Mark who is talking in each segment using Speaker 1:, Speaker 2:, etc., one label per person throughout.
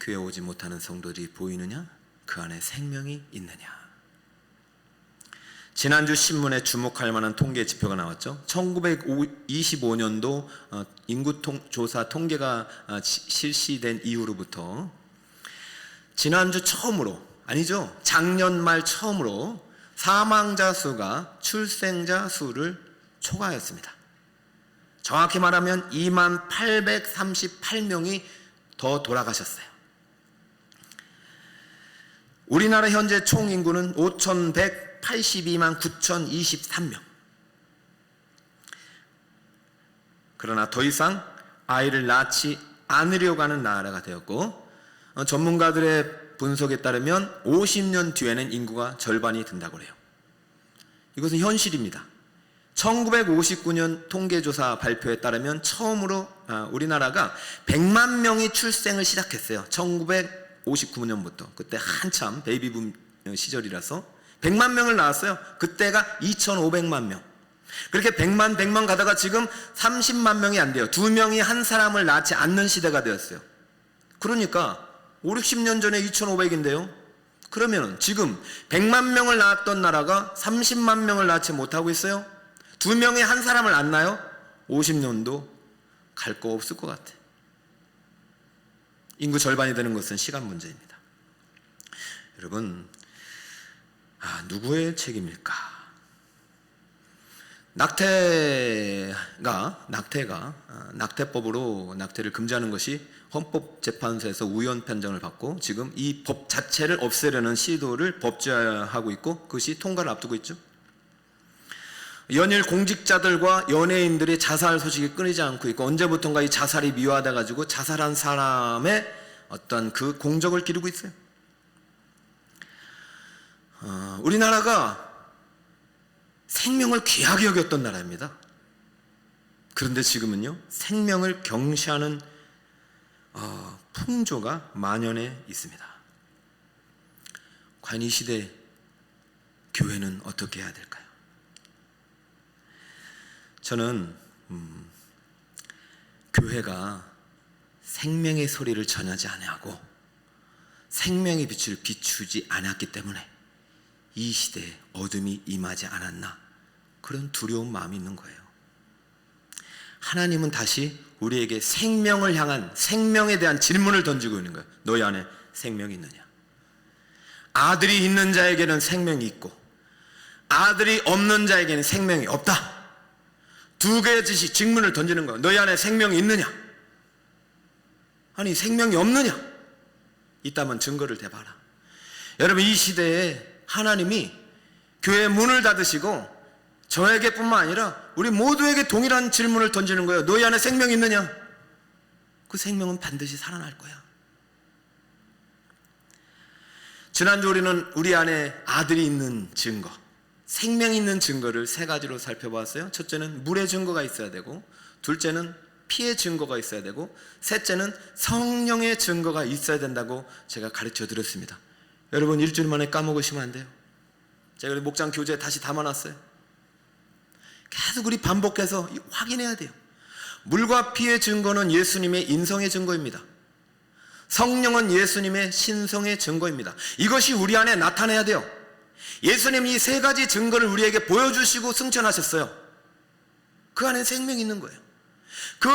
Speaker 1: 교회 오지 못하는 성도들이 보이느냐? 그 안에 생명이 있느냐? 지난주 신문에 주목할 만한 통계 지표가 나왔죠. 1925년도 인구조사 통계가 실시된 이후로부터 지난주 처음으로, 아니죠, 작년 말 처음으로 사망자 수가 출생자 수를 초과했습니다. 정확히 말하면 2838명이 더 돌아가셨어요. 우리나라 현재 총 인구는 5182만 9023명. 그러나 더 이상 아이를 낳지 않으려고 하는 나라가 되었고, 전문가들의 분석에 따르면 50년 뒤에는 인구가 절반이 된다고 해요. 이것은 현실입니다. 1959년 통계조사 발표에 따르면 처음으로 우리나라가 100만 명이 출생을 시작했어요. 1959년부터. 그때 한참 베이비붐 시절이라서 100만 명을 낳았어요. 그때가 2,500만 명. 그렇게 100만 가다가 지금 30만 명이 안 돼요. 2명이 한 사람을 낳지 않는 시대가 되었어요. 그러니까 5, 60년 전에 2,500인데요. 그러면 지금 100만 명을 낳았던 나라가 30만 명을 낳지 못하고 있어요. 2명이 한 사람을 안 낳아요. 50년도 갈 거 없을 것 같아. 인구 절반이 되는 것은 시간 문제입니다. 여러분, 누구의 책임일까? 낙태법으로 낙태를 금지하는 것이 헌법재판소에서 우연 판정을 받고 지금 이 법 자체를 없애려는 시도를 법제화하고 있고 그것이 통과를 앞두고 있죠. 연일 공직자들과 연예인들의 자살 소식이 끊이지 않고 있고, 언제부턴가 이 자살이 미화돼 가지고 자살한 사람의 어떤 그 공적을 기르고 있어요. 우리나라가 생명을 귀하게 여겼던 나라입니다. 그런데 지금은요, 생명을 경시하는 풍조가 만연해 있습니다. 과연 이 시대 교회는 어떻게 해야 될까요? 저는 교회가 생명의 소리를 전하지 아니하고 생명의 빛을 비추지 않았기 때문에 이 시대에 어둠이 임하지 않았나, 그런 두려운 마음이 있는 거예요. 하나님은 다시 우리에게 생명을 향한, 생명에 대한 질문을 던지고 있는 거예요. 너희 안에 생명이 있느냐? 아들이 있는 자에게는 생명이 있고 아들이 없는 자에게는 생명이 없다. 두 개의 질문을 던지는 거예요. 너희 안에 생명이 있느냐? 아니, 생명이 없느냐? 있다면 증거를 대봐라. 여러분, 이 시대에 하나님이 교회의 문을 닫으시고 저에게뿐만 아니라 우리 모두에게 동일한 질문을 던지는 거예요. 너희 안에 생명이 있느냐? 그 생명은 반드시 살아날 거야. 지난주 우리는 우리 안에 아들이 있는 증거, 생명이 있는 증거를 세 가지로 살펴봤어요. 첫째는 물의 증거가 있어야 되고, 둘째는 피의 증거가 있어야 되고, 셋째는 성령의 증거가 있어야 된다고 제가 가르쳐 드렸습니다. 여러분, 일주일 만에 까먹으시면 안 돼요. 제가 우리 목장 교재에 다시 담아놨어요. 계속 우리 반복해서 확인해야 돼요. 물과 피의 증거는 예수님의 인성의 증거입니다. 성령은 예수님의 신성의 증거입니다. 이것이 우리 안에 나타나야 돼요. 예수님이 이 세 가지 증거를 우리에게 보여주시고 승천하셨어요. 그 안에 생명이 있는 거예요. 그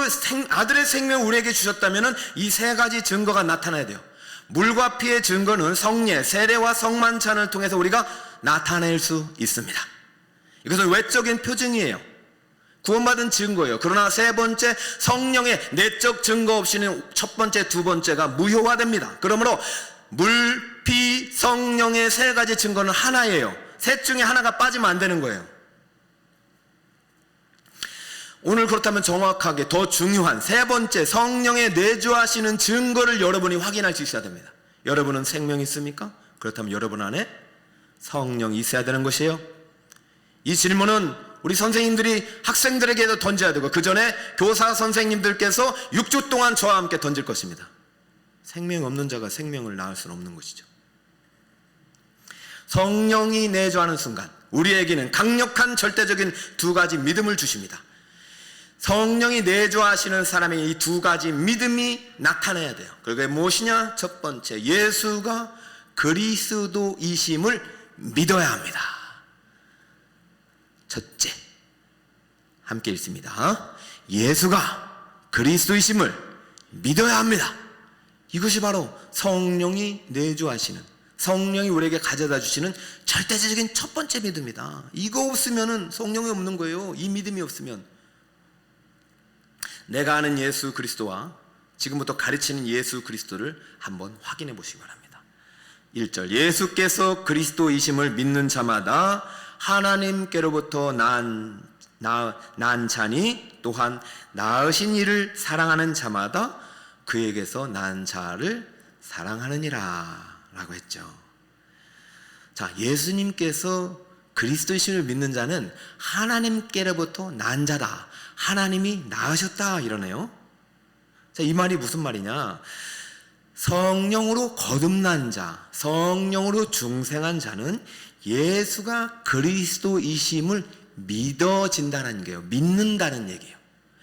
Speaker 1: 아들의 생명을 우리에게 주셨다면 이 세 가지 증거가 나타나야 돼요. 물과 피의 증거는 성례, 세례와 성만찬을 통해서 우리가 나타낼 수 있습니다. 이것은 외적인 표징이에요. 구원받은 증거예요. 그러나 세 번째, 성령의 내적 증거 없이는 첫 번째, 두 번째가 무효화됩니다. 그러므로 물, 피, 성령의 세 가지 증거는 하나예요. 셋 중에 하나가 빠지면 안 되는 거예요. 오늘 그렇다면 정확하게 더 중요한 세 번째, 성령의 내주하시는 증거를 여러분이 확인할 수 있어야 됩니다. 여러분은 생명이 있습니까? 그렇다면 여러분 안에 성령이 있어야 되는 것이에요. 이 질문은 우리 선생님들이 학생들에게도 던져야 되고, 그 전에 교사 선생님들께서 6주 동안 저와 함께 던질 것입니다. 생명이 없는 자가 생명을 낳을 수는 없는 것이죠. 성령이 내주하는 순간 우리에게는 강력한 절대적인 두 가지 믿음을 주십니다. 성령이 내주하시는 사람의 이 두 가지 믿음이 나타나야 돼요. 그게 무엇이냐? 첫 번째, 예수가 그리스도이심을 믿어야 합니다. 첫째, 함께 읽습니다. 예수가 그리스도이심을 믿어야 합니다. 이것이 바로 성령이 내주하시는, 성령이 우리에게 가져다 주시는 절대적인 첫 번째 믿음이다. 이거 없으면 성령이 없는 거예요. 이 믿음이 없으면. 내가 아는 예수 그리스도와 지금부터 가르치는 예수 그리스도를 한번 확인해 보시기 바랍니다. 1절, 예수께서 그리스도이심을 믿는 자마다 하나님께로부터 난 자니 또한 낳으신 이를 사랑하는 자마다 그에게서 난 자를 사랑하느니라 라고 했죠. 자, 예수님께서 그리스도이심을 믿는 자는 하나님께로부터 난 자다, 하나님이 낳으셨다 이러네요. 자, 이 말이 무슨 말이냐? 성령으로 거듭난 자, 성령으로 중생한 자는 예수가 그리스도이심을 믿어진다는 게요, 믿는다는 얘기예요.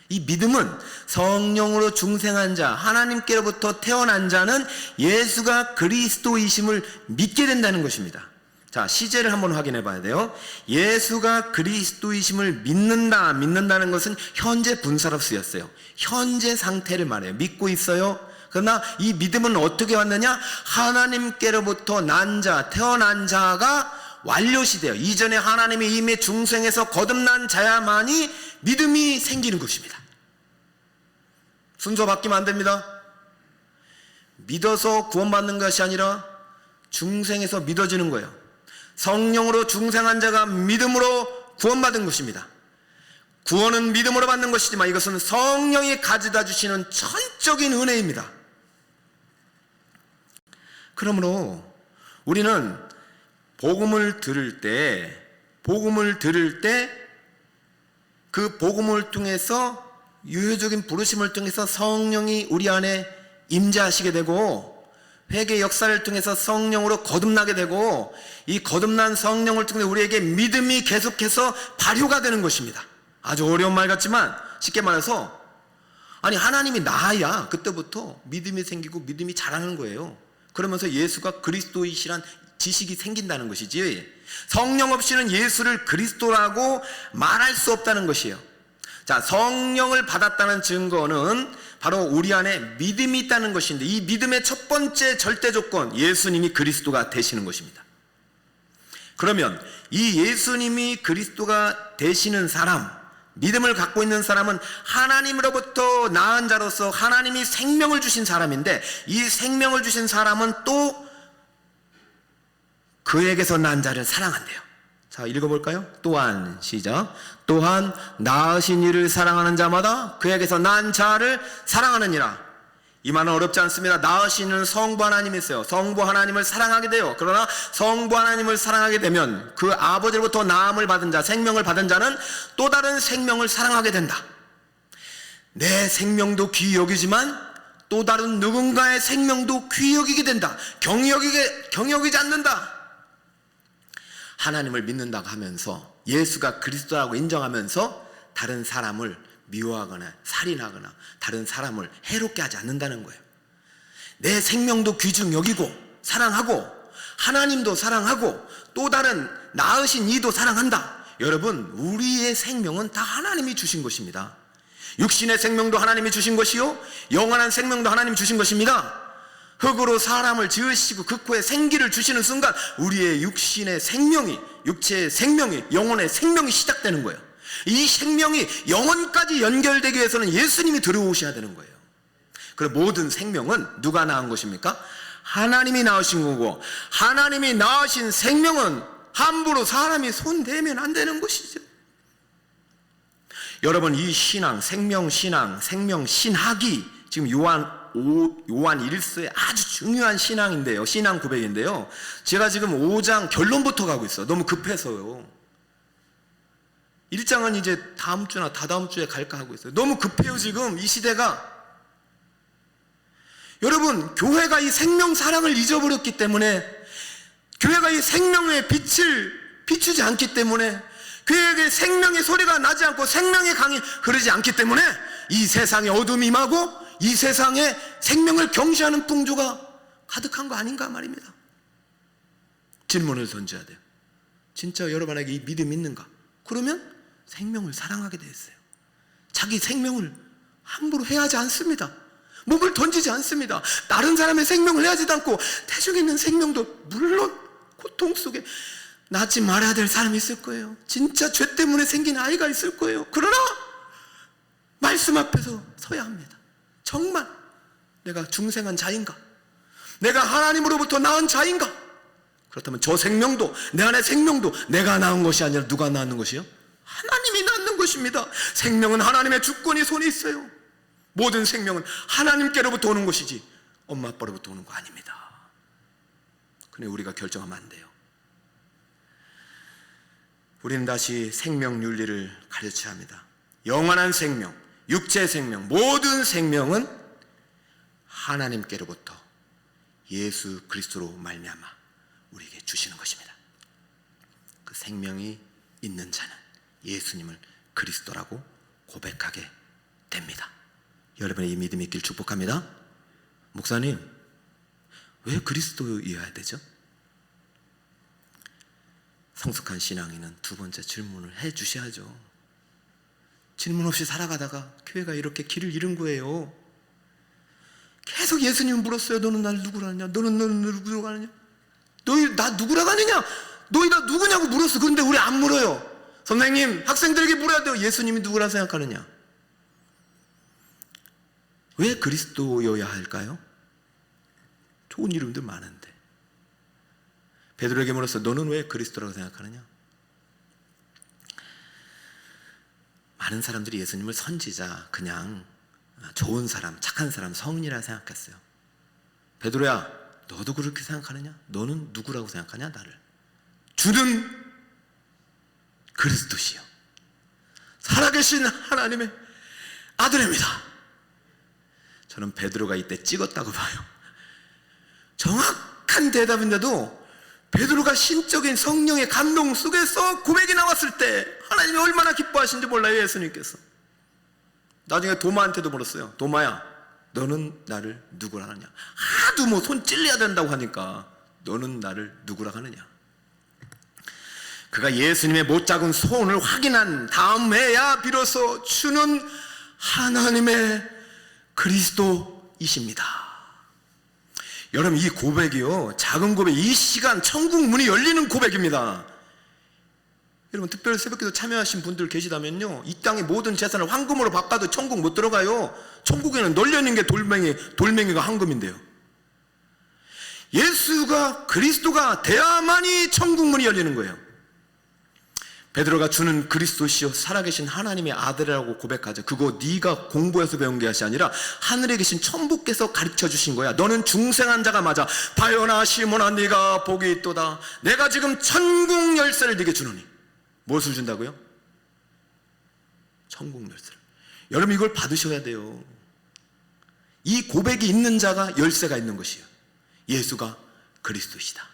Speaker 1: 이 믿음은 성령으로 중생한 자, 하나님께로부터 태어난 자는 예수가 그리스도이심을 믿게 된다는 것입니다. 자, 시제를 한번 확인해 봐야 돼요. 예수가 그리스도이심을 믿는다는 것은 현재 분사로 쓰였어요. 현재 상태를 말해요. 믿고 있어요. 그러나 이 믿음은 어떻게 왔느냐? 하나님께로부터 난 자, 태어난 자가 완료시돼요. 이전에 하나님의 이미 중생에서 거듭난 자야만이 믿음이 생기는 것입니다. 순서 바뀌면 안 됩니다. 믿어서 구원받는 것이 아니라 중생에서 믿어지는 거예요. 성령으로 중생한 자가 믿음으로 구원받은 것입니다. 구원은 믿음으로 받는 것이지만 이것은 성령이 가져다 주시는 전적인 은혜입니다. 그러므로 우리는 복음을 들을 때 그 복음을 통해서 유효적인 부르심을 통해서 성령이 우리 안에 임재하시게 되고, 회개 역사를 통해서 성령으로 거듭나게 되고, 이 거듭난 성령을 통해 우리에게 믿음이 계속해서 발효가 되는 것입니다. 아주 어려운 말 같지만 쉽게 말해서, 아니 하나님이 나아야 그때부터 믿음이 생기고 믿음이 자라는 거예요. 그러면서 예수가 그리스도이시란 지식이 생긴다는 것이지, 성령 없이는 예수를 그리스도라고 말할 수 없다는 것이에요. 자, 성령을 받았다는 증거는 바로 우리 안에 믿음이 있다는 것인데, 이 믿음의 첫 번째 절대 조건, 예수님이 그리스도가 되시는 것입니다. 그러면 이 예수님이 그리스도가 되시는 사람, 믿음을 갖고 있는 사람은 하나님으로부터 낳은 자로서 하나님이 생명을 주신 사람인데, 이 생명을 주신 사람은 또 그에게서 난 자를 사랑한대요. 자, 읽어볼까요? 또한, 시작. 또한 낳으신 이를 사랑하는 자마다 그에게서 난 자를 사랑하느니라. 이 말은 어렵지 않습니다. 낳으시는 성부 하나님이 있어요. 성부 하나님을 사랑하게 돼요. 그러나 성부 하나님을 사랑하게 되면 그 아버지로부터 낳음을 받은 자, 생명을 받은 자는 또 다른 생명을 사랑하게 된다. 내 생명도 귀히 여기지만 또 다른 누군가의 생명도 귀히 여기게 된다. 경여기지 않는다. 하나님을 믿는다고 하면서, 예수가 그리스도라고 인정하면서 다른 사람을 미워하거나 살인하거나 다른 사람을 해롭게 하지 않는다는 거예요. 내 생명도 귀중 여기고 사랑하고, 하나님도 사랑하고, 또 다른 낳으신 이도 사랑한다. 여러분, 우리의 생명은 다 하나님이 주신 것입니다. 육신의 생명도 하나님이 주신 것이요, 영원한 생명도 하나님이 주신 것입니다. 흙으로 사람을 지으시고 그 코에 생기를 주시는 순간 우리의 육신의 생명이, 육체의 생명이, 영혼의 생명이 시작되는 거예요. 이 생명이 영혼까지 연결되기 위해서는 예수님이 들어오셔야 되는 거예요. 그리고 모든 생명은 누가 낳은 것입니까? 하나님이 낳으신 거고, 하나님이 낳으신 생명은 함부로 사람이 손대면 안 되는 것이죠. 여러분, 이 신앙, 생명신앙, 생명신학이 지금 요한 1서의 아주 중요한 신앙인데요, 신앙 고백인데요, 제가 지금 5장 결론부터 가고 있어요. 너무 급해서요. 1장은 이제 다음 주나 다다음 주에 갈까 하고 있어요. 너무 급해요. 지금 이 시대가. 여러분, 교회가 이 생명 사랑을 잊어버렸기 때문에, 교회가 이 생명의 빛을 비추지 않기 때문에, 그에게 생명의 소리가 나지 않고 생명의 강이 흐르지 않기 때문에 이 세상에 어둠이 임하고 이 세상에 생명을 경시하는 풍조가 가득한 거 아닌가 말입니다. 질문을 던져야 돼요. 진짜 여러분에게 이 믿음이 있는가? 그러면 생명을 사랑하게 되었어요. 자기 생명을 함부로 해하지 않습니다. 몸을 던지지 않습니다. 다른 사람의 생명을 해하지도 않고 대중에 있는 생명도 물론 고통 속에 낳지 말아야 될 사람이 있을 거예요. 진짜 죄 때문에 생긴 아이가 있을 거예요. 그러나 말씀 앞에서 서야 합니다. 정말 내가 중생한 자인가? 내가 하나님으로부터 낳은 자인가? 그렇다면 저 생명도, 내 안의 생명도 내가 낳은 것이 아니라 누가 낳는 것이요? 하나님이 낳는 것입니다. 생명은 하나님의 주권이 손에 있어요. 모든 생명은 하나님께로부터 오는 것이지 엄마 아빠로부터 오는 거 아닙니다. 그런데 우리가 결정하면 안 돼요. 우리는 다시 생명 윤리를 가르쳐야 합니다. 영원한 생명, 육체 생명, 모든 생명은 하나님께로부터 예수 그리스도로 말미암아 우리에게 주시는 것입니다. 그 생명이 있는 자는 예수님을 그리스도라고 고백하게 됩니다. 여러분의 이 믿음이 있길 축복합니다. 목사님, 왜 그리스도여야 되죠? 성숙한 신앙인은 두 번째 질문을 해 주셔야죠. 질문 없이 살아가다가 교회가 이렇게 길을 잃은 거예요. 계속 예수님 물었어요. 너는 나를 누구라 하느냐? 너는 누구라고 하느냐? 너희 나 누구라고 하느냐? 너희 나 누구냐고 물었어. 그런데 우리 안 물어요. 선생님, 학생들에게 물어야 돼요. 예수님이 누구라 생각하느냐? 왜 그리스도여야 할까요? 좋은 이름들 많은데. 베드로에게 물었어. 너는 왜 그리스도라고 생각하느냐? 많은 사람들이 예수님을 선지자, 그냥 좋은 사람, 착한 사람, 성인이라 생각했어요. 베드로야, 너도 그렇게 생각하느냐? 너는 누구라고 생각하냐? 나를. 주는 그리스도시요 살아계신 하나님의 아들입니다. 저는 베드로가 이때 찍었다고 봐요. 정확한 대답인데도 베드로가 신적인 성령의 감동 속에서 고백이 나왔을 때 하나님이 얼마나 기뻐하신지 몰라요. 예수님께서 나중에 도마한테도 물었어요. 도마야, 너는 나를 누구라 하느냐? 하도 뭐 손 찔려야 된다고 하니까 너는 나를 누구라 하느냐? 그가 예수님의 못 작은 손을 확인한 다음에야 비로소 주는 하나님의 그리스도이십니다. 여러분, 이 고백이요, 작은 고백, 이 시간 천국 문이 열리는 고백입니다. 여러분, 특별 새벽기도 참여하신 분들 계시다면요, 이 땅의 모든 재산을 황금으로 바꿔도 천국 못 들어가요. 천국에는 널려있는 게 돌멩이가 황금인데요. 예수가 그리스도가 돼야만이 천국 문이 열리는 거예요. 베드로가 주는 그리스도시요 살아계신 하나님의 아들이라고 고백하죠. 그거 네가 공부해서 배운 것이 아니라 하늘에 계신 천부께서 가르쳐 주신 거야. 너는 중생한 자가 맞아. 바요나 시몬아, 네가 복이 있도다. 내가 지금 천국 열쇠를 네게 주노니. 무엇을 준다고요? 천국 열쇠를. 여러분, 이걸 받으셔야 돼요. 이 고백이 있는 자가 열쇠가 있는 것이에요. 예수가 그리스도시다.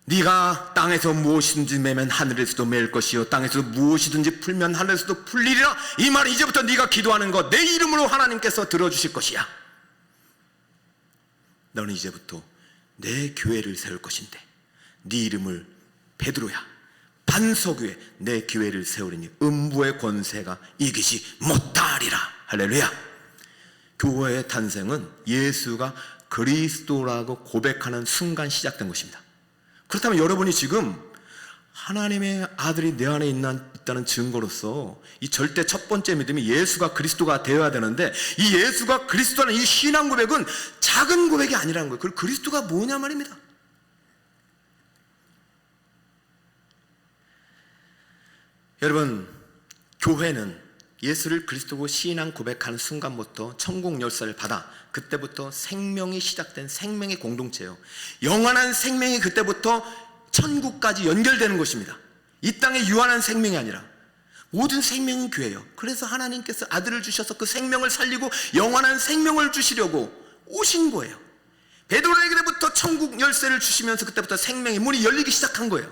Speaker 1: 네가 땅에서 무엇이든지 매면 하늘에서도 매일 것이요 땅에서 무엇이든지 풀면 하늘에서도 풀리리라. 이 말은 이제부터 네가 기도하는 것 내 이름으로 하나님께서 들어주실 것이야. 너는 이제부터 내 교회를 세울 것인데 네 이름을 베드로야, 반석 위에 내 교회를 세우리니 음부의 권세가 이기지 못하리라. 할렐루야. 교회의 탄생은 예수가 그리스도라고 고백하는 순간 시작된 것입니다. 그렇다면 여러분이 지금 하나님의 아들이 내 안에 있다는 증거로서 이 절대 첫 번째 믿음이 예수가 그리스도가 되어야 되는데, 이 예수가 그리스도라는 이 신앙 고백은 작은 고백이 아니라는 거예요. 그리고 그리스도가 뭐냐 말입니다. 여러분, 교회는 예수를 그리스도고 신앙 고백하는 순간부터 천국 열쇠를 받아 그때부터 생명이 시작된 생명의 공동체예요. 영원한 생명이 그때부터 천국까지 연결되는 것입니다. 이 땅의 유한한 생명이 아니라 모든 생명은 교회예요. 그래서 하나님께서 아들을 주셔서 그 생명을 살리고 영원한 생명을 주시려고 오신 거예요. 베드로에게부터 천국 열쇠를 주시면서 그때부터 생명의 문이 열리기 시작한 거예요.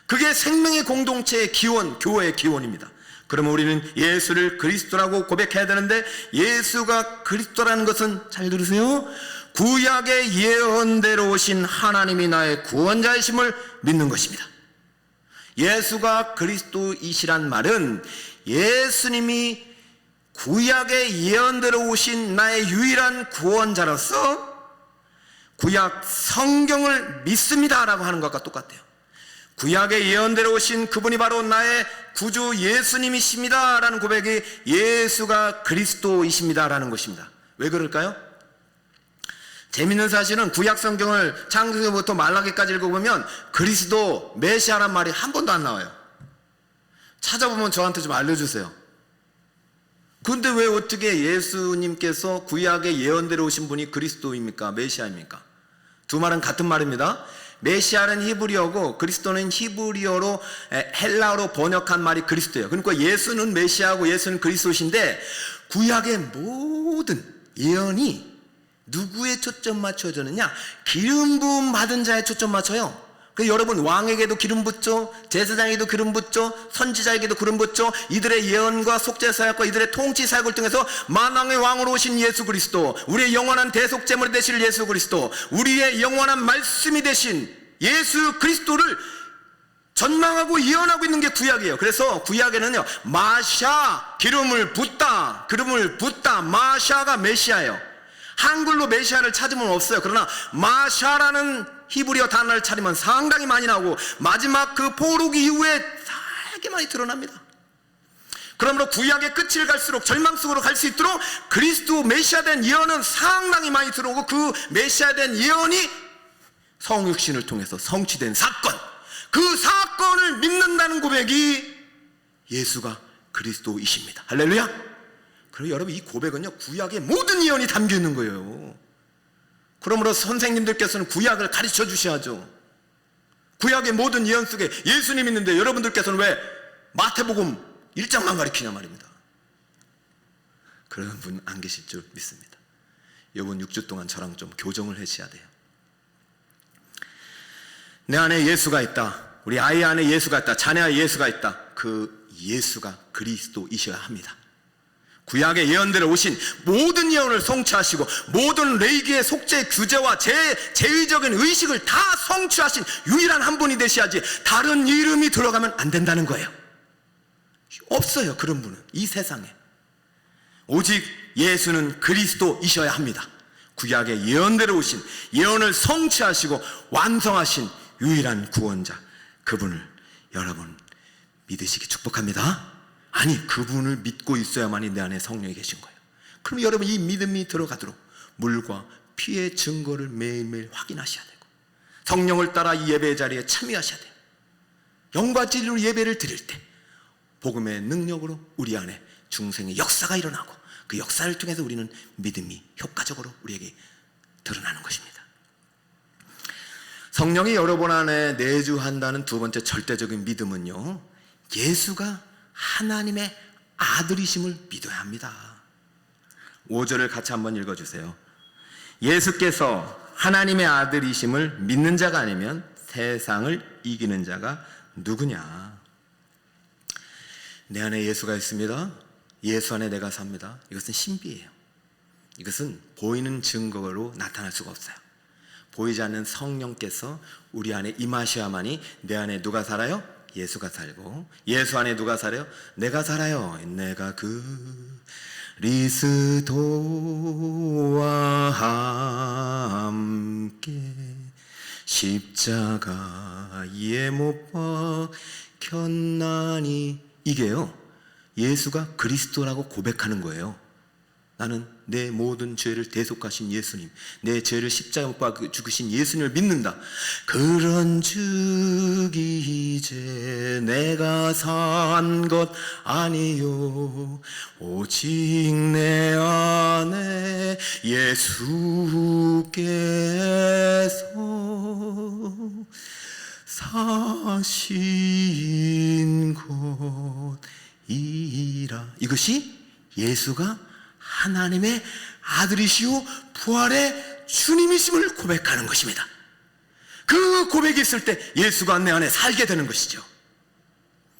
Speaker 1: 그게 생명의 공동체의 기원, 교회의 기원입니다. 그러면 우리는 예수를 그리스도라고 고백해야 되는데, 예수가 그리스도라는 것은, 잘 들으세요, 구약의 예언대로 오신 하나님이 나의 구원자이심을 믿는 것입니다. 예수가 그리스도이시란 말은 예수님이 구약의 예언대로 오신 나의 유일한 구원자로서 구약 성경을 믿습니다라고 하는 것과 똑같아요. 구약의 예언대로 오신 그분이 바로 나의 구주 예수님이십니다 라는 고백이 예수가 그리스도이십니다라는 것입니다. 왜 그럴까요? 재밌는 사실은 구약 성경을 창세기부터 말라기까지 읽어보면 그리스도, 메시아란 말이 한 번도 안 나와요. 찾아보면 저한테 좀 알려주세요. 근데 왜 어떻게 예수님께서 구약의 예언대로 오신 분이 그리스도입니까? 메시아입니까? 두 말은 같은 말입니다. 메시아는 히브리어고 그리스도는 히브리어로 헬라어로 번역한 말이 그리스도예요. 그러니까 예수는 메시아고 예수는 그리스도신데, 구약의 모든 예언이 누구에 초점 맞춰졌느냐? 기름 부음 받은 자에 초점 맞춰요. 그 여러분, 왕에게도 기름 붓죠, 제사장에게도 기름 붓죠, 선지자에게도 기름 붓죠. 이들의 예언과 속죄 사역과 이들의 통치 사역을 통해서 만왕의 왕으로 오신 예수 그리스도, 우리의 영원한 대속제물이 되실 예수 그리스도, 우리의 영원한 말씀이 되신 예수 그리스도를 전망하고 예언하고 있는 게 구약이에요. 그래서 구약에는요, 마샤, 기름을 붓다, 마샤가 메시아예요. 한글로 메시아를 찾으면 없어요. 그러나 마샤라는 히브리어 단어를 찾으면 상당히 많이 나오고, 마지막 그 포로기 이후에 되게 많이 드러납니다. 그러므로 구약의 끝을 갈수록 절망 속으로 갈 수 있도록 그리스도 메시아 된 예언은 상당히 많이 들어오고, 그 메시아 된 예언이 성육신을 통해서 성취된 사건, 그 사건을 믿는다는 고백이 예수가 그리스도이십니다. 할렐루야. 그리고 여러분, 이 고백은요, 구약의 모든 예언이 담겨 있는 거예요. 그러므로 선생님들께서는 구약을 가르쳐 주셔야죠. 구약의 모든 예언 속에 예수님 있는데 여러분들께서는 왜 마태복음 1장만 가르치냐 말입니다. 그런 분 안 계실 줄 믿습니다. 이번 6주 동안 저랑 좀 교정을 하셔야 돼요. 내 안에 예수가 있다, 우리 아이 안에 예수가 있다, 자녀 안에 예수가 있다. 그 예수가 그리스도이셔야 합니다. 구약의 예언대로 오신 모든 예언을 성취하시고 모든 레이기의 속죄 규제와 제의적인 의식을 다 성취하신 유일한 한 분이 되셔야지, 다른 이름이 들어가면 안 된다는 거예요. 없어요, 그런 분은 이 세상에. 오직 예수는 그리스도이셔야 합니다. 구약의 예언대로 오신, 예언을 성취하시고 완성하신 유일한 구원자, 그분을 여러분 믿으시기 축복합니다. 아니, 그분을 믿고 있어야만이 내 안에 성령이 계신 거예요. 그럼 여러분, 이 믿음이 들어가도록 물과 피의 증거를 매일매일 확인하셔야 되고, 성령을 따라 이 예배 자리에 참여하셔야 돼요. 영과 진리로 예배를 드릴 때 복음의 능력으로 우리 안에 중생의 역사가 일어나고, 그 역사를 통해서 우리는 믿음이 효과적으로 우리에게 드러나는 것입니다. 성령이 여러분 안에 내주한다는 두 번째 절대적인 믿음은요, 예수가 하나님의 아들이심을 믿어야 합니다. 5절을 같이 한번 읽어주세요. 예수께서 하나님의 아들이심을 믿는 자가 아니면 세상을 이기는 자가 누구냐? 내 안에 예수가 있습니다. 예수 안에 내가 삽니다. 이것은 신비예요. 이것은 보이는 증거로 나타날 수가 없어요. 보이지 않는 성령께서 우리 안에 임하셔야만이 내 안에 누가 살아요? 예수가 살고, 예수 안에 누가 살아요? 내가 살아요. 내가 그리스도와 함께 십자가에 못 박혔나니. 이게요, 예수가 그리스도라고 고백하는 거예요. 나는 내 모든 죄를 대속하신 예수님, 내 죄를 십자가에 못 박아 죽으신 예수님을 믿는다. 그런즉 이제 내가 산 것 아니요, 오직 내 안에 예수께서 사신 것이라. 이것이 예수가 하나님의 아들이시오 부활의 주님이심을 고백하는 것입니다. 그 고백이 있을 때 예수가 내 안에 살게 되는 것이죠.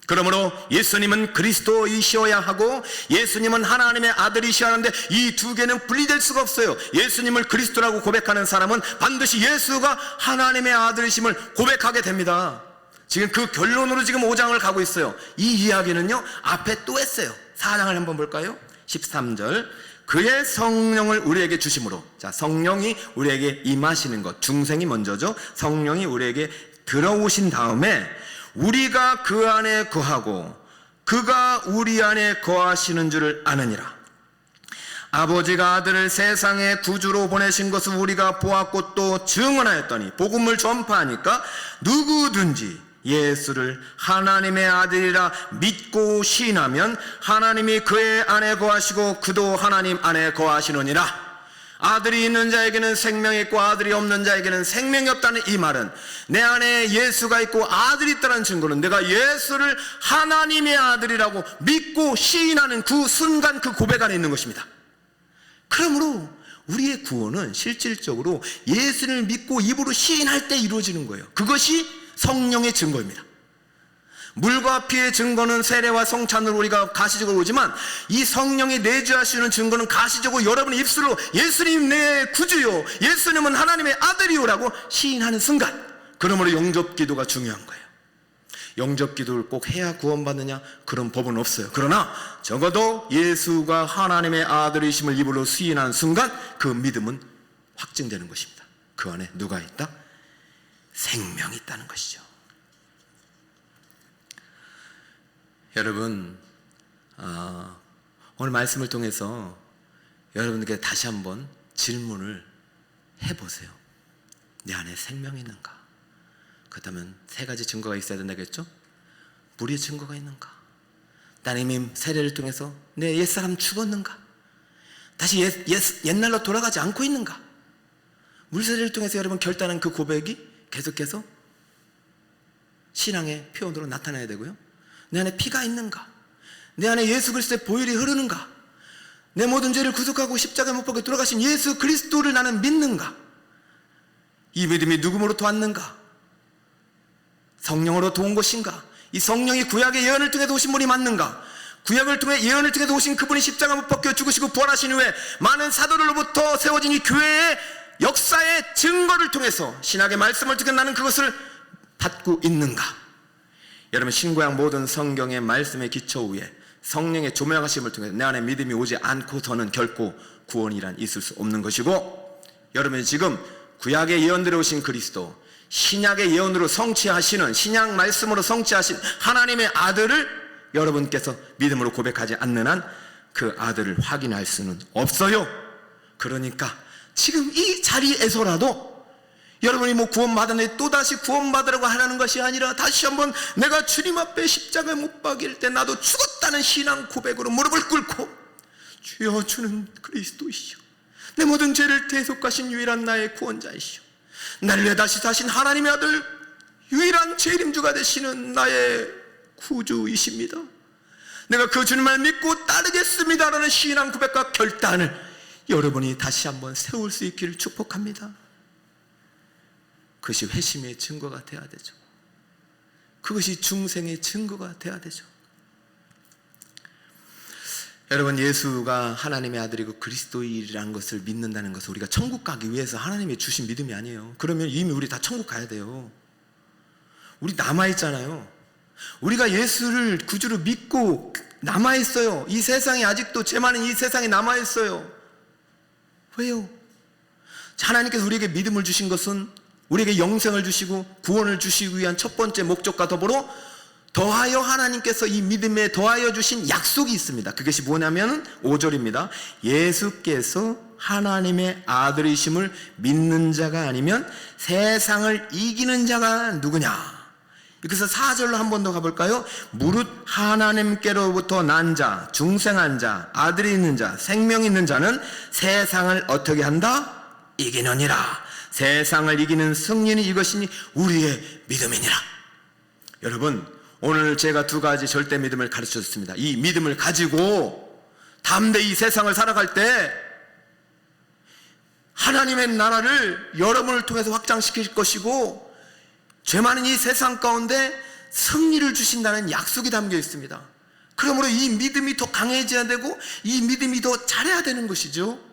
Speaker 1: 그러므로 예수님은 그리스도이셔야 하고 예수님은 하나님의 아들이셔야 하는데 이 두 개는 분리될 수가 없어요. 예수님을 그리스도라고 고백하는 사람은 반드시 예수가 하나님의 아들이심을 고백하게 됩니다. 지금 그 결론으로 지금 5장을 가고 있어요. 이 이야기는요 앞에 또 했어요. 4장을 한번 볼까요? 13절, 그의 성령을 우리에게 주심으로. 자, 성령이 우리에게 임하시는 것, 중생이 먼저죠. 성령이 우리에게 들어오신 다음에 우리가 그 안에 거하고 그가 우리 안에 거하시는 줄을 아느니라. 아버지가 아들을 세상의 구주로 보내신 것을 우리가 보았고 또 증언하였더니, 복음을 전파하니까 누구든지 예수를 하나님의 아들이라 믿고 시인하면 하나님이 그의 안에 거하시고 그도 하나님 안에 거하시느니라. 아들이 있는 자에게는 생명이 있고 아들이 없는 자에게는 생명이 없다는 이 말은 내 안에 예수가 있고 아들이 있다는 증거는 내가 예수를 하나님의 아들이라고 믿고 시인하는 그 순간, 그 고백 안에 있는 것입니다. 그러므로 우리의 구원은 실질적으로 예수를 믿고 입으로 시인할 때 이루어지는 거예요. 그것이 성령의 증거입니다. 물과 피의 증거는 세례와 성찬으로 우리가 가시적으로 오지만 이 성령이 내주하시는 증거는 가시적으로 여러분의 입술로 예수님 내 구주요, 예수님은 하나님의 아들이요라고 시인하는 순간, 그러므로 영접기도가 중요한 거예요. 영접기도를 꼭 해야 구원받느냐? 그런 법은 없어요. 그러나 적어도 예수가 하나님의 아들이심을 입으로 시인한 순간 그 믿음은 확증되는 것입니다. 그 안에 누가 있다? 생명이 있다는 것이죠. 여러분, 오늘 말씀을 통해서 여러분에게 다시 한번 질문을 해보세요. 내 안에 생명이 있는가? 그렇다면 세 가지 증거가 있어야 된다겠죠? 물의 증거가 있는가? 따님이 세례를 통해서 내 옛사람 죽었는가? 다시 옛날로 돌아가지 않고 있는가? 물세례를 통해서 여러분 결단한 그 고백이 계속해서 신앙의 표현으로 나타나야 되고요. 내 안에 피가 있는가? 내 안에 예수 그리스도의 보혈이 흐르는가? 내 모든 죄를 구속하고 십자가에 못 박혀 돌아가신 예수 그리스도를 나는 믿는가? 이 믿음이 누구로부터 왔는가? 성령으로 도운 것인가? 이 성령이 구약의 예언을 통해 오신 분이 맞는가? 구약을 통해 예언을 통해 오신 그분이 십자가 못 박혀 죽으시고 부활하신 후에 많은 사도들로부터 세워진 이 교회의 역사의 증거를 통해서 신학의 말씀을 통해 나는 그것을 받고 있는가? 여러분, 신구약 모든 성경의 말씀의 기초 위에 성령의 조명하심을 통해 내 안에 믿음이 오지 않고서는 결코 구원이란 있을 수 없는 것이고, 여러분이 지금 구약의 예언대로 오신 그리스도, 신약의 예언으로 성취하시는, 신약 말씀으로 성취하신 하나님의 아들을 여러분께서 믿음으로 고백하지 않는 한 그 아들을 확인할 수는 없어요. 그러니까 지금 이 자리에서라도 여러분이 구원받았는데 또다시 구원받으라고 하라는 것이 아니라 다시 한번 내가 주님 앞에 십자가에 못 박일 때 나도 죽었다는 신앙 고백으로 무릎을 꿇고, 주여, 주는 그리스도이시오, 내 모든 죄를 대속하신 유일한 나의 구원자이시오, 나를 위해 다시 사신 하나님의 아들, 유일한 재림주가 되시는 나의 구주이십니다. 내가 그 주님을 믿고 따르겠습니다라는 신앙 고백과 결단을 여러분이 다시 한번 세울 수 있기를 축복합니다. 그것이 회심의 증거가 돼야 되죠. 그것이 중생의 증거가 돼야 되죠. 여러분, 예수가 하나님의 아들이고 그리스도이라는 것을 믿는다는 것은 우리가 천국 가기 위해서 하나님이 주신 믿음이 아니에요. 그러면 이미 우리 다 천국 가야 돼요. 우리 남아있잖아요. 우리가 예수를 구주로 믿고 남아있어요. 이 세상에 아직도 죄 많은 이 세상에 남아있어요. 왜요? 하나님께서 우리에게 믿음을 주신 것은 우리에게 영생을 주시고 구원을 주시기 위한 첫 번째 목적과 더불어 더하여 하나님께서 이 믿음에 더하여 주신 약속이 있습니다. 그것이 뭐냐면 5절입니다. 예수께서 하나님의 아들이심을 믿는 자가 아니면 세상을 이기는 자가 누구냐? 그래서 4절로 한 번 더 가볼까요? 무릇 하나님께로부터 난 자, 중생한 자, 아들이 있는 자, 생명 있는 자는 세상을 어떻게 한다? 이기느니라. 세상을 이기는 승리는 이것이니 우리의 믿음이니라. 여러분, 오늘 제가 두 가지 절대 믿음을 가르쳐줬습니다. 이 믿음을 가지고 담대히 이 세상을 살아갈 때 하나님의 나라를 여러분을 통해서 확장시킬 것이고, 죄 많은 이 세상 가운데 승리를 주신다는 약속이 담겨 있습니다. 그러므로 이 믿음이 더 강해져야 되고 이 믿음이 더 잘해야 되는 것이죠.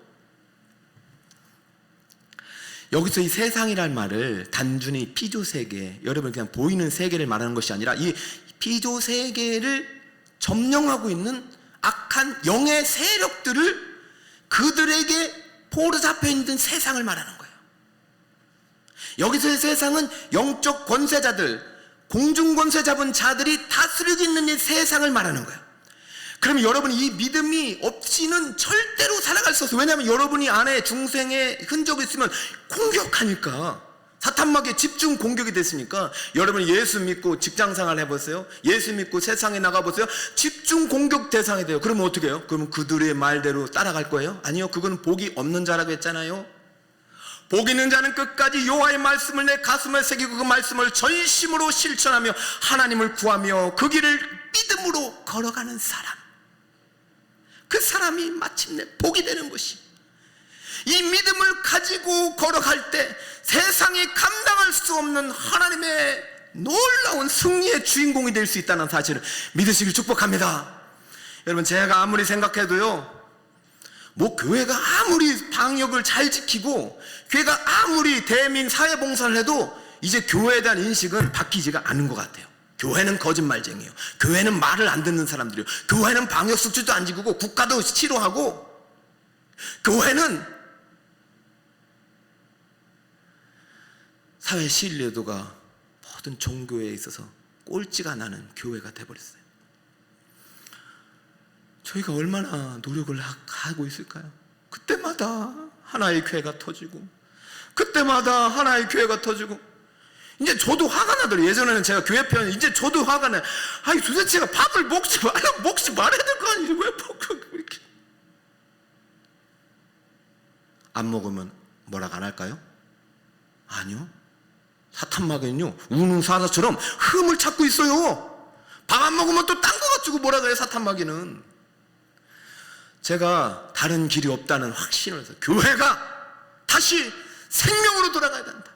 Speaker 1: 여기서 이 세상이란 말을 단순히 피조세계, 여러분 그냥 보이는 세계를 말하는 것이 아니라 이 피조세계를 점령하고 있는 악한 영의 세력들을 그들에게 포로잡혀 있는 세상을 말하는 거예요. 여기서의 세상은 영적 권세자들, 공중 권세 잡은 자들이 다스리고 있는 이 세상을 말하는 거예요. 그러면 여러분 이 믿음이 없이는 절대로 살아갈 수 없어요. 왜냐하면 여러분이 안에 중생의 흔적이 있으면 공격하니까, 사탄막에 집중 공격이 됐으니까. 여러분 예수 믿고 직장생활 해보세요. 예수 믿고 세상에 나가보세요. 집중 공격 대상이 돼요. 그러면 어떻게 해요? 그러면 그들의 말대로 따라갈 거예요? 아니요, 그건 복이 없는 자라고 했잖아요. 복 있는 자는 끝까지 여호와의 말씀을 내 가슴에 새기고 그 말씀을 전심으로 실천하며 하나님을 구하며 그 길을 믿음으로 걸어가는 사람, 그 사람이 마침내 복이 되는 것이, 이 믿음을 가지고 걸어갈 때 세상이 감당할 수 없는 하나님의 놀라운 승리의 주인공이 될 수 있다는 사실을 믿으시길 축복합니다. 여러분 제가 아무리 생각해도요, 교회가 아무리 방역을 잘 지키고 교회가 아무리 대민 사회봉사를 해도 이제 교회에 대한 인식은 바뀌지가 않은 것 같아요. 교회는 거짓말쟁이에요. 교회는 말을 안 듣는 사람들이에요. 교회는 방역 수칙도 안 지키고 국가도 싫어하고, 교회는 사회 신뢰도가 모든 종교에 있어서 꼴찌가 나는 교회가 돼버렸어요. 저희가 얼마나 노력을 하고 있을까요? 그때마다 하나의 교회가 터지고, 그때마다 하나의 교회가 터지고, 이제 저도 화가 나더라고요. 예전에는 제가 교회 편, 이제 저도 화가 나요. 아니 도대체 제가 밥을 먹지 말아야 될 거 아니에요? 왜 이렇게 안 먹으면 뭐라고 안 할까요? 아니요. 사탄마귀는요, 우는 사자처럼 흠을 찾고 있어요. 밥 안 먹으면 또 딴 거 가지고 뭐라 그래요, 사탄마귀는. 제가 다른 길이 없다는 확신을 해서 교회가 다시 생명으로 돌아가야 된다.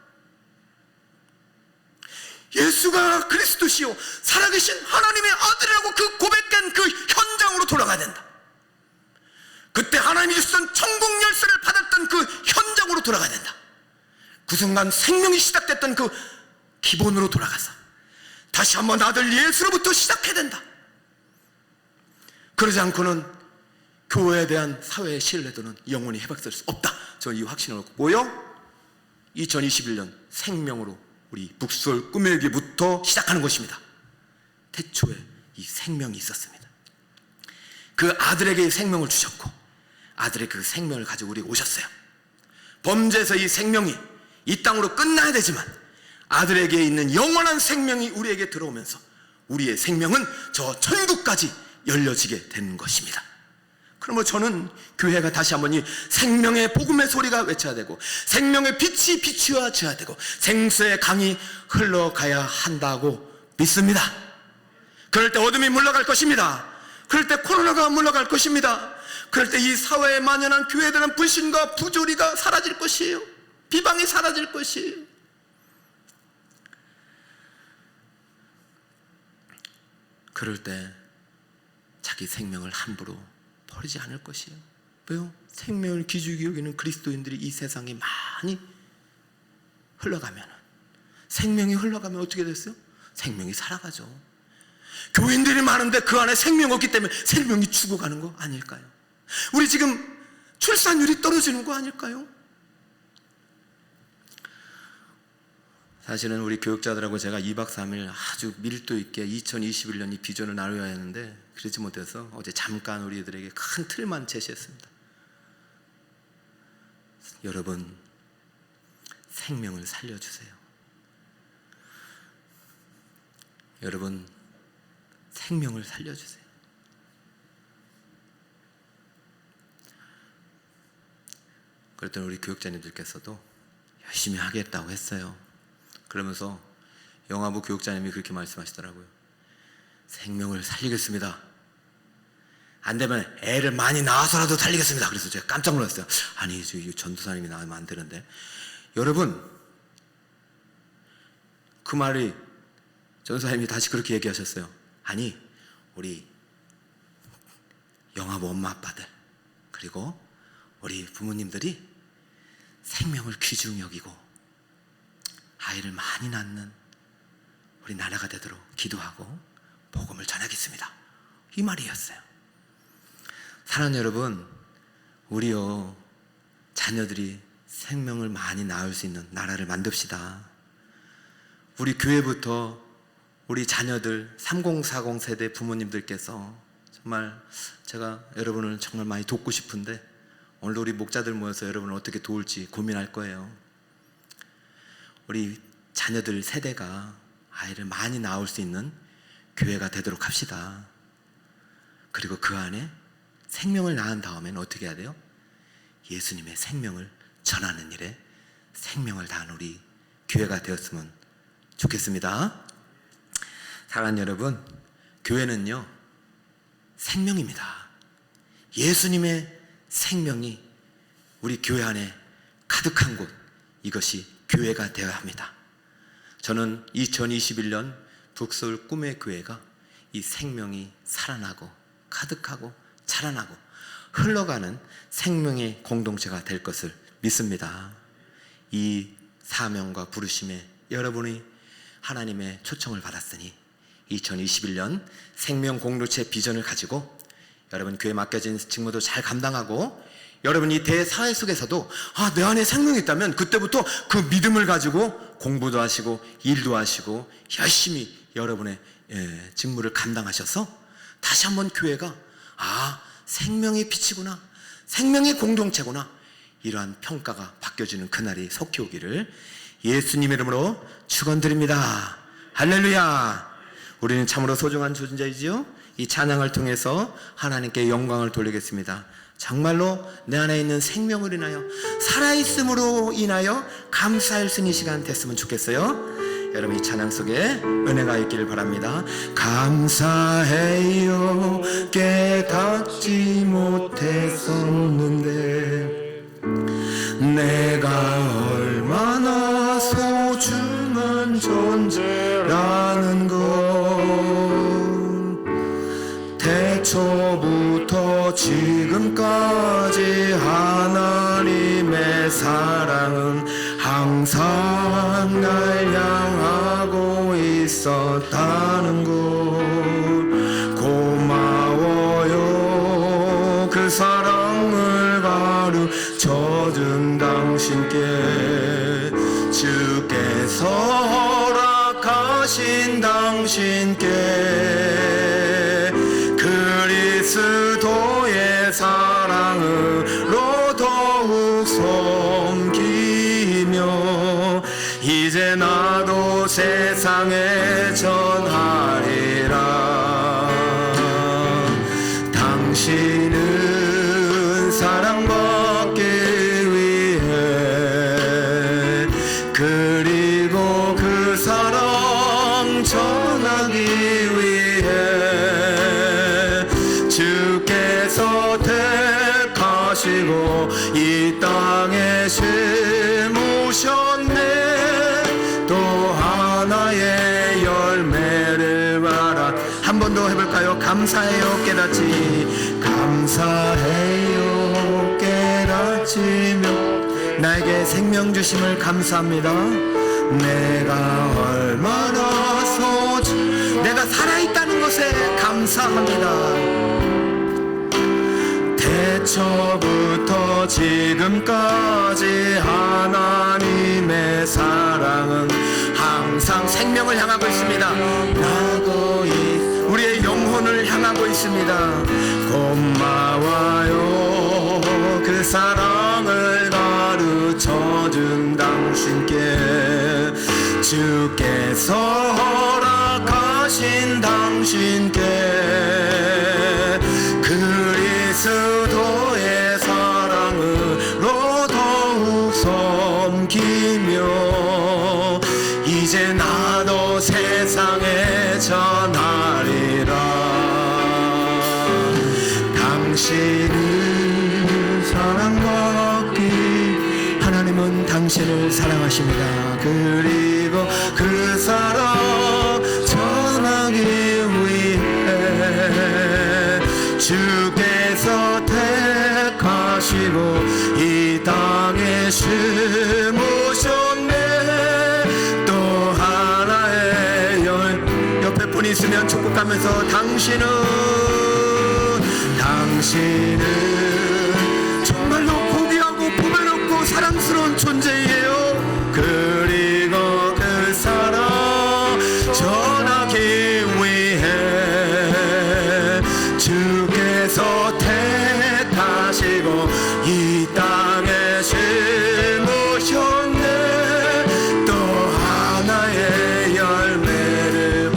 Speaker 1: 예수가 그리스도시요 살아계신 하나님의 아들이라고 그 고백된 그 현장으로 돌아가야 된다. 그때 하나님이 주셨던 천국 열쇠를 받았던 그 현장으로 돌아가야 된다. 그 순간 생명이 시작됐던 그 기본으로 돌아가서 다시 한번 아들 예수로부터 시작해야 된다. 그러지 않고는 교회에 대한 사회의 신뢰도는 영원히 회복될 수 없다. 저는 이 확신을 갖고요, 2021년 생명으로 우리 북소울 꾸밀기부터 시작하는 것입니다. 태초에 이 생명이 있었습니다. 그 아들에게 생명을 주셨고 아들의 그 생명을 가지고 우리가 오셨어요. 범죄에서 이 생명이 이 땅으로 끝나야 되지만 아들에게 있는 영원한 생명이 우리에게 들어오면서 우리의 생명은 저 천국까지 열려지게 되는 것입니다. 그러므로 저는 교회가 다시 한번 이 생명의 복음의 소리가 외쳐야 되고 생명의 빛이 비추어져야 되고 생수의 강이 흘러가야 한다고 믿습니다. 그럴 때 어둠이 물러갈 것입니다. 그럴 때 코로나가 물러갈 것입니다. 그럴 때 이 사회에 만연한 교회에 대한 불신과 부조리가 사라질 것이에요. 비방이 사라질 것이에요. 그럴 때 자기 생명을 함부로 버리지 않을 것이에요. 왜요? 생명을 기죽이 여기는 그리스도인들이 이 세상에 많이 흘러가면, 생명이 흘러가면 어떻게 됐어요? 생명이 살아가죠. 교인들이 많은데 그 안에 생명이 없기 때문에 생명이 죽어가는 거 아닐까요? 우리 지금 출산율이 떨어지는 거 아닐까요? 사실은 우리 교육자들하고 제가 2박 3일 아주 밀도 있게 2021년 이 비전을 나눠야 했는데 그러지 못해서 어제 잠깐 우리들에게 큰 틀만 제시했습니다. 여러분, 생명을 살려주세요. 여러분, 생명을 살려주세요. 그랬더니 우리 교육자님들께서도 열심히 하겠다고 했어요. 그러면서 영화부 교육자님이 그렇게 말씀하시더라고요. 생명을 살리겠습니다. 안 되면 애를 많이 낳아서라도 살리겠습니다. 그래서 제가 깜짝 놀랐어요. 아니, 전도사님이 낳으면 안 되는데. 여러분, 그 말이 전사님이 다시 그렇게 얘기하셨어요. 아니, 우리 영아부 엄마 아빠들 그리고 우리 부모님들이 생명을 귀중히 여기고 아이를 많이 낳는 우리 나라가 되도록 기도하고 복음을 전하겠습니다. 이 말이었어요. 사랑하는 여러분, 우리요 자녀들이 생명을 많이 낳을 수 있는 나라를 만듭시다. 우리 교회부터 우리 자녀들 3040 세대 부모님들께서 정말 제가 여러분을 정말 많이 돕고 싶은데 오늘 우리 목자들 모여서 여러분을 어떻게 도울지 고민할 거예요. 우리 자녀들 세대가 아이를 많이 낳을 수 있는 교회가 되도록 합시다. 그리고 그 안에 생명을 낳은 다음에는 어떻게 해야 돼요? 예수님의 생명을 전하는 일에 생명을 다한 우리 교회가 되었으면 좋겠습니다. 사랑하는 여러분, 교회는요 생명입니다. 예수님의 생명이 우리 교회 안에 가득한 곳, 이것이 교회가 되어야 합니다. 저는 2021년 북서울 꿈의 교회가 이 생명이 살아나고 가득하고 자라나고 흘러가는 생명의 공동체가 될 것을 믿습니다. 이 사명과 부르심에 여러분이 하나님의 초청을 받았으니 2021년 생명 공동체 비전을 가지고 여러분 교회에 맡겨진 직무도 잘 감당하고 여러분 이 대사회 속에서도 내 안에 생명이 있다면 그때부터 그 믿음을 가지고 공부도 하시고 일도 하시고 열심히 여러분의 직무를 감당하셔서 다시 한번 교회가 생명의 빛이구나, 생명의 공동체구나, 이러한 평가가 바뀌어지는 그날이 속히 오기를 예수님 이름으로 축원드립니다. 할렐루야. 우리는 참으로 소중한 존재이지요. 이 찬양을 통해서 하나님께 영광을 돌리겠습니다. 정말로 내 안에 있는 생명을 인하여 살아있음으로 인하여 감사할 수 있는 시간 됐으면 좋겠어요. 여러분 이 찬양 속에 은혜가 있기를 바랍니다. 감사해요 깨닫지 못했었는데 내가 얼마나 소중한 존재라는 것 태초부터 지금까지 하나님의 사랑은 항상 날 향하고 있었다는 것 고마워요. 그 사랑을 가르쳐준 당신께 주께서 허락하신 당신께 그리스도의 사랑으로 더욱 섬기며 이제 나도 세상에 전하리라. 당신은 사랑받기 위해 그리고 그 사랑 전하기 위해 주께서 택하시고 이 땅에 심으셨네. 또 하나의 열매를 말아. 한 번 더 해볼까요? 감사해요 깨닫지, 감사해요 깨닫지며 나에게 생명 주심을 감사합니다. 내가 얼마나 내가 살아있다는 것에 감사합니다. 태초부터 지금까지 하나님의 사랑은 항상 생명을 향하고 있습니다. 우리의 영혼을 향하고 있습니다. 고마워요. 그 사랑을 가르쳐준 당신께 주께서 허락하신 당신께 그리스도의 사랑으로 더욱 섬기며 이제 나도 세상에 전하리라. 당신은 사랑받기 하나님은 당신을 사랑하십니다. 그리고 그 사랑 전하기 위해 주께서 택하시고 이 땅에 심으셨네. 또 하나의 옆에 분 있으면 축복하면서 당신은 정말로 고귀하고 보배롭고 사랑스러운 존재예요. 그리고 그 사랑 전하기 위해 주께서 택하시고 이 땅에 심으셨네. 또 하나의 열매를.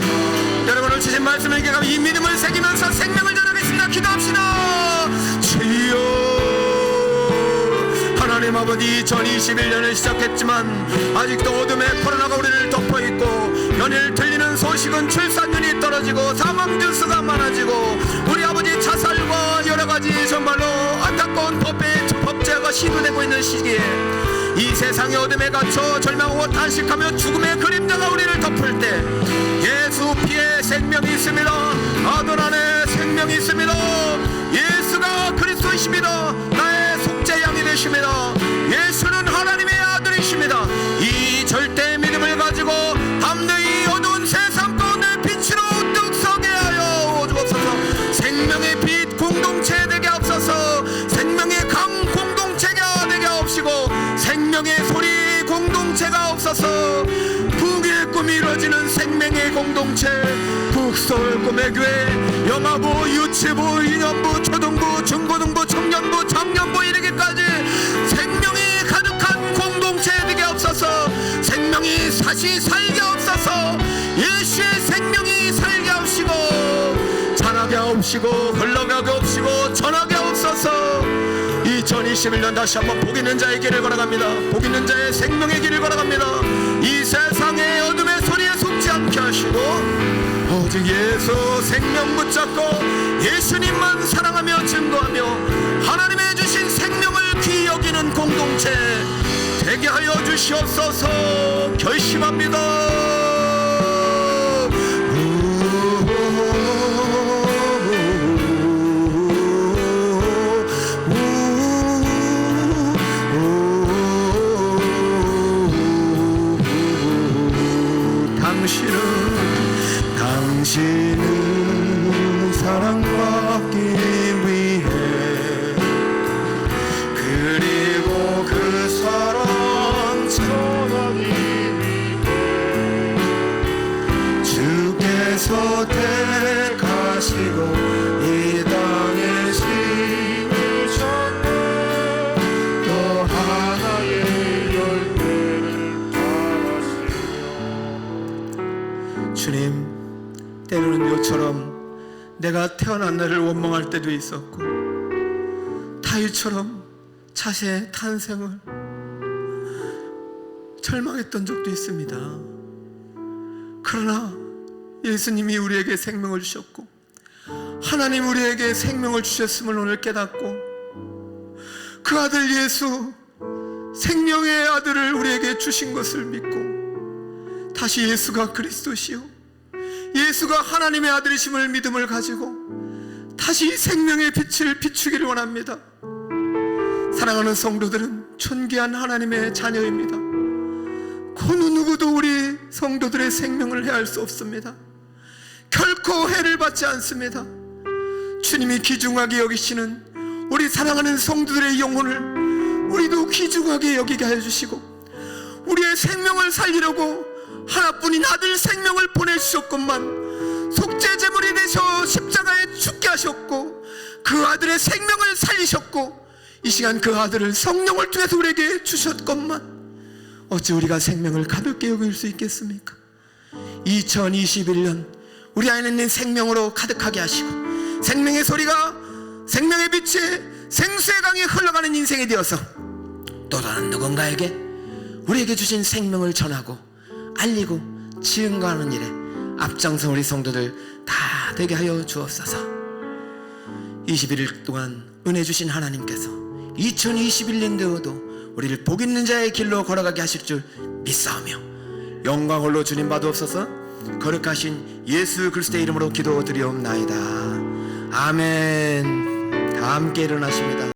Speaker 1: 여러분, 오늘 주신 말씀을 기억하며 이 믿음을 새기면서 생명을 전하겠습니다. 기도합시다. 하나님 아버지, 2021년을 시작했지만 아직도 어둠의 코로나가 우리를 덮어있고 연일 들리는 소식은 출산율이 떨어지고 사망 뉴스가 많아지고 우리 아버지 자살과 여러가지 정말로 안타까운 법제가 시도되고 있는 시기에 이 세상의 어둠에 갇혀 절망하고 탄식하며 죽음의 그림자가 우리를 덮을 때 예수 피에 생명이 있습니다. 아들 안에 생명이 있습니다. 예수가 그리스도이십니다. 나의 속죄 양이 되십니다. 예수는 하나님의 아들이십니다. 이 절대 믿음을 가지고 담대히 어두운 세상 가운데 빛으로 우뚝 서게 하여 주옵소서. 생명의 빛 공동체 되게 하옵소서. 생명의 강 공동체가 되게 하옵시고 생명의 소리 공동체가 없어서 북의 꿈이 이루어지는 생명의 공동체, 북서울 꿈의 교회, 영아부, 유치부, 유년부, 초등부, 중고등부, 청년부, 청년부 이르기까지 생명이 가득한 공동체 되게 없어서 생명이 다시 살게 없어서 예수의 생명이 살게 하옵시고 자라게 하옵시고 흘러가게 하옵시고 전하게 하옵소서. 2021년 다시 한번 복 있는 자의 길을 걸어갑니다. 복 있는 자의 생명의 길을 걸어갑니다. 이 세상의 어둠의 소리에 속지 않게 하시고 오직 예수 생명 붙잡고 예수님만 사랑하며 증거하며 하나님의 주신 생명을 귀히 여기는 공동체 되게 하여 주시옵소서. 결심합니다. 당신은 사랑받기 위해 그리고 그 사랑 전하기 위해 주께서 택하시고 이 땅에 심으셨네. 또 하나의 열매를 바라시며. 주님, 때로는 요처럼 내가 태어난 날을 원망할 때도 있었고 다윗처럼 자신의 탄생을 절망했던 적도 있습니다. 그러나 예수님이 우리에게 생명을 주셨고 하나님 우리에게 생명을 주셨음을 오늘 깨닫고 그 아들 예수 생명의 아들을 우리에게 주신 것을 믿고 다시 예수가 그리스도시요 예수가 하나님의 아들이심을 믿음을 가지고 다시 생명의 빛을 비추기를 원합니다. 사랑하는 성도들은 존귀한 하나님의 자녀입니다. 그 누구도 우리 성도들의 생명을 해할 수 없습니다. 결코 해를 받지 않습니다. 주님이 귀중하게 여기시는 우리 사랑하는 성도들의 영혼을 우리도 귀중하게 여기게 해주시고 우리의 생명을 살리려고 하나뿐인 아들 생명을 보내주셨건만 속죄제물이 되셔 십자가에 죽게 하셨고 그 아들의 생명을 살리셨고 이 시간 그 아들을 성령을 통해서 우리에게 주셨건만 어찌 우리가 생명을 가볍게 여길 수 있겠습니까? 2021년 우리 안에 있는 생명으로 가득하게 하시고 생명의 소리가 생명의 빛이 생수의 강이 흘러가는 인생이 되어서 또 다른 누군가에게 우리에게 주신 생명을 전하고 알리고 증거하는 일에 앞장서 우리 성도들 다 되게 하여 주옵소서. 21일 동안 은혜 주신 하나님께서 2021년도에도 우리를 복 있는 자의 길로 걸어가게 하실 줄 믿사오며 영광 홀로 주님 받으옵소서. 거룩하신 예수 그리스도의 이름으로 기도드리옵나이다. 아멘. 다 함께 일어나십니다.